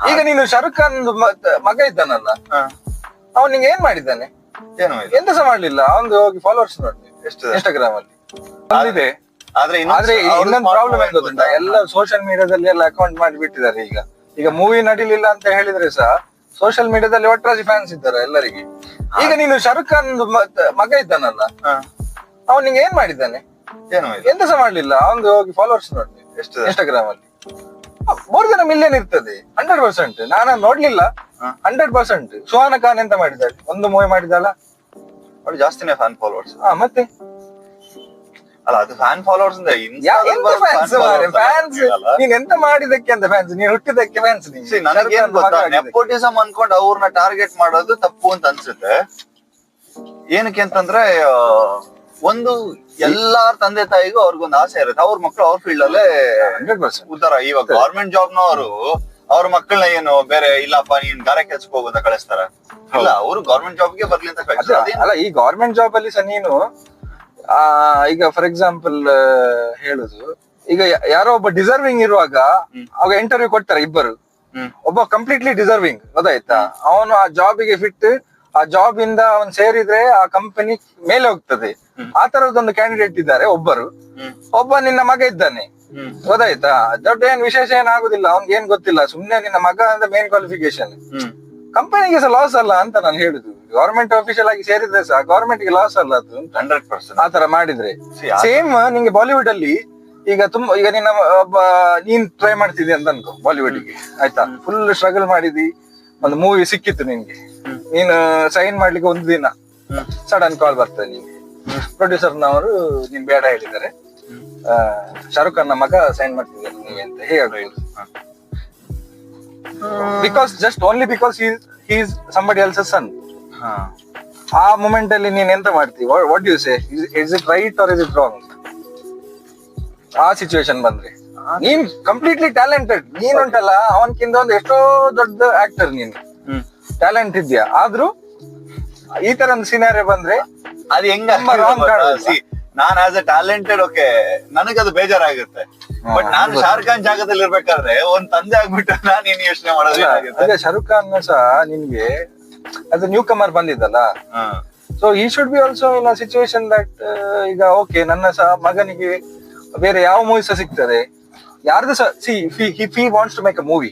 ಈಗ ನೀನು ಶಾರುಖ್ ಖಾನ್ ಮಗ ಇದ್ದಾನಲ್ಲ, ಅವನ್ ನಿಂಗೆ ಏನ್ ಮಾಡಿದ್ದಾನೆ? ಏನು ಎಂತ ಸಹ ಮಾಡ್ಲಿಲ್ಲ. ಅವ್ನು ಹೋಗಿ ಫಾಲೋವರ್ಸ್ ನೋಡಿ ಎಷ್ಟು ಇನ್ಸ್ಟಾಗ್ರಾಮ್ ಅಲ್ಲಿ ಬಂದಿದೆ. ಆದ್ರೆ ಆದ್ರೆ ಇನ್ನೊಂದು ಪ್ರಾಬ್ಲಮ್ ಏನ್ ಗೊತ್ತುಂಟಾ, ಎಲ್ಲ ಸೋಷಿಯಲ್ ಮೀಡಿಯಾದಲ್ಲಿ ಎಲ್ಲ ಅಕೌಂಟ್ ಮಾಡಿ ಬಿಟ್ಟಿದ್ದಾರೆ. ಈಗ ಮೂವಿ ನಡಿಲಿಲ್ಲ ಅಂತ ಹೇಳಿದ್ರೆ ಸಹ ಸೋಷಿಯಲ್ ಮೀಡಿಯಾದಲ್ಲಿ ಒಟ್ರಾಸಿ ಫ್ಯಾನ್ಸ್ ಇದ್ದಾರೆ ಎಲ್ಲರಿಗೆ. ಈಗ ನೀನು ಶಾರುಖ್ ಖಾನ್ ಮಗ ಇದ್ದಾನಲ್ಲ, ಅವನ್ ನಿಂಗೆ ಏನ್ ಮಾಡಿದ್ದಾನೆ? ಏನು ಎಂತ ಸಹ ಮಾಡ್ಲಿಲ್ಲ. ಅವ್ನು ಹೋಗಿ ಫಾಲೋವರ್ಸ್ ನೋಡಿ ಎಷ್ಟು ಇನ್ಸ್ಟಾಗ್ರಾಮ್ ಅಲ್ಲಿ 3 ಇರ್ತದೆ. 100%. ನಾನು ನೋಡ್ಲಿಲ್ಲ. 100%. ಸುಹಾನ ಖಾನ್ ಎಂತ ಮಾಡಿದ್ದಾಳೆ? ಒಂದು ಮೂವಿ ಮಾಡಿದಲ್ಲ, ಅವ್ರು ಜಾಸ್ತಿನೇ ಫ್ಯಾನ್ ಫಾಲೋವರ್ಸ್. ಮತ್ತೆ ಅಲ್ಲ, ಅದು ಫ್ಯಾನ್ ಫಾಲೋವರ್ಸ್ ಫ್ಯಾನ್ಸ್ ನೀನ್ ಎಂತ ಮಾಡಿದಕ್ಕೆ ಅಂತ ಫ್ಯಾನ್ಸ್, ನೀನ್ ಹುಟ್ಟಿದಕ್ಕೆ ಫ್ಯಾನ್ಸ್. ನನಗೇನ್ ಗೊತ್ತಾ, ನೆಪೋಟಿಸಮ್ ಅನ್ಕೊಂಡು ಅವ್ರನ್ನ ಟಾರ್ಗೆಟ್ ಮಾಡೋದು ತಪ್ಪು ಅಂತ ಅನ್ಸುತ್ತೆ. ಏನಕ್ಕೆ ಅಂತಂದ್ರೆ, ಒಂದು ಎಲ್ಲಾರ ತಂದೆ ತಾಯಿಗೂ ಅವ್ರಿಗೊಂದು ಆಸೆ ಇರುತ್ತೆ, ಅವ್ರ ಮಕ್ಳು ಅವ್ರ ಫೀಲ್ಡ್ ಅಲ್ಲೇ 100%. ಉತ್ತರ. ಇವಾಗ ಗವರ್ಮೆಂಟ್ ಜಾಬ್ನವರು ಅವ್ರ ಮಕ್ಕಳನ್ನ ಏನು ಬೇರೆ ಇಲ್ಲಪ್ಪ ನೀನ್ ಗಾರೆ ಕೆಲ್ಸಕ್ಕೆ ಹೋಗೋದ ಕಳಿಸ್ತಾರ? ಇಲ್ಲ, ಅವರು ಗವರ್ಮೆಂಟ್ ಜಾಬ್ಗೆ ಬರ್ಲಿ ಅಂತ ಕಳಿಸ್ತಾರೆ. ಅಲ್ಲ, ಈ ಗವರ್ಮೆಂಟ್ ಜಾಬ್ ಅಲ್ಲಿ ಸಹ ನೀನು ಈಗ ಫಾರ್ ಎಕ್ಸಾಂಪಲ್ ಹೇಳುದು, ಈಗ ಯಾರೋ ಒಬ್ಬ ಡಿಸರ್ವಿಂಗ್ ಇರುವಾಗ ಅವಾಗ ಇಂಟರ್ವ್ಯೂ ಕೊಡ್ತಾರೆ ಇಬ್ಬರು. ಒಬ್ಬ ಕಂಪ್ಲೀಟ್ಲಿ ಡಿಸರ್ವಿಂಗ್, ಗೊತ್ತಾಯ್ತಾ? ಅವನು ಆ ಜಾಬಿಗೆ ಫಿಟ್, ಆ ಜಾಬ್ ಇಂದ ಅವನ್ ಸೇರಿದ್ರೆ ಆ ಕಂಪನಿ ಮೇಲೆ ಹೋಗ್ತದೆ. ಆ ತರದೊಂದು ಕ್ಯಾಂಡಿಡೇಟ್ ಇದ್ದಾರೆ ಒಬ್ಬರು. ಒಬ್ಬ ನಿನ್ನ ಮಗ ಇದ್ದಾನೆ, ಗೊತ್ತಾಯ್ತಾ? ದೊಡ್ಡ ಏನ್ ವಿಶೇಷ ಏನಾಗುದಿಲ್ಲ, ಅವ್ನ್ಗೆ ಏನ್ ಗೊತ್ತಿಲ್ಲ, ಸುಮ್ನೆ ನಿನ್ನ ಮಗ ಅಂತ ಮೇನ್ ಕ್ವಾಲಿಫಿಕೇಶನ್. ಕಂಪನಿಗೆ ಸಹ ಲಾಸ್ ಅಲ್ಲ ಅಂತ ನಾನು ಹೇಳುದು. ಗವರ್ಮೆಂಟ್ ಆಫೀಷಿಯಲ್ ಆಗಿ ಸೇರಿದ್ರೆ ಸಹ ಗವರ್ಮೆಂಟ್ ಗೆ ಲಾಸ್ ಅಲ್ಲ ಅದು. 100% ಆತರ ಮಾಡಿದ್ರೆ ಸೇಮ್. ನಿಂಗೆ ಬಾಲಿವುಡ್ ಅಲ್ಲಿ ಈಗ ಈಗ ನಿನ್ನ ನೀನ್ ಟ್ರೈ ಮಾಡ್ತಿದ್ದಿ ಅಂತ ಅನ್ಕೋ ಬಾಲಿವುಡ್ ಗೆ, ಆಯ್ತಾ? ಫುಲ್ ಸ್ಟ್ರಗಲ್ ಮಾಡಿದಿ, ಒಂದು ಮೂವಿ ಸಿಕ್ಕಿತ್ತು ನಿನ್ಗೆ, ನೀನು ಸೈನ್ ಮಾಡ್ಲಿಕ್ಕೆ ಒಂದು ದಿನ ಸಡನ್ ಕಾಲ್ ಬರ್ತದೆ ನಿನ್ಗೆ, ಪ್ರೊಡ್ಯೂಸರ್ ನವರು ನೀನ್ ಬೇಡ ಹೇಳಿದ್ದಾರೆ, ಶಾರುಖ್ ಖಾನ್ ಮಗ ಸೈನ್ ಮಾಡ್ತಿದ್ದಾರೆ ನೀವೇ ಅಂತ. ಹೇಗಾಗ್ಬೋದು? Because just only because he is somebody else's son. ಆ ಮೂಮೆಂಟ್ ಅಲ್ಲಿ ನೀನ್ ಎಂತ ಮಾಡ್ತೀವಿ? What you say, is it right or is it wrong? ಆ ಸಿಚುವೇಶನ್ ಬಂದ್ರೆ ನೀನ್ ಕಂಪ್ಲೀಟ್ಲಿ ಟ್ಯಾಲೆಂಟೆಡ್, ನೀನ್ ಉಂಟಲ್ಲ ಅವನ್ಕಿಂತ ಒಂದು ಎಷ್ಟೋ ದೊಡ್ಡ ಆಕ್ಟರ್, ನೀನು ಟ್ಯಾಲೆಂಟ್ ಇದ್ಯಾ, ಆದ್ರೂ ಈ ತರ ಒಂದು ಸಿನಾರಿಯೋ ಬಂದ್ರೆ ಅದು ಹೆಂಗ wrong non as A talented, okay, ನನಗದು ಬೇಜಾರಾಗುತ್ತೆ. ಬಟ್ ನಾನು ಶಾರುಖ್ ಖಾನ್ ಜಾಗದಲ್ಲಿ ಇರ್ಬೇಕಾದ್ರೆ ಒಂದ್ ತಂದೆ ಆಗ್ಬಿಟ್ಟು ನಾನು ಏನ್ ಯೋಚನೆ ಮಾಡೋದು? ಅದೇ ಶಾರುಖ್ ಖಾನ್ ಸಹ ನಿನ್ಗೆ ಅದು ನ್ಯೂ ಕಮರ್ ಬಂದಿದ್ದಲ್ಲ, ಸೊ ಈ should be also in a situation that ಈಗ ಓಕೆ, ನನ್ನ ಸಹ ಮಗನಿಗೆ ಬೇರೆ ಯಾವ ಮೂವಿ ಸಹ ಸಿಗ್ತದೆ, ಯಾರ್ದು ಸಹ see if he wants to make a movie,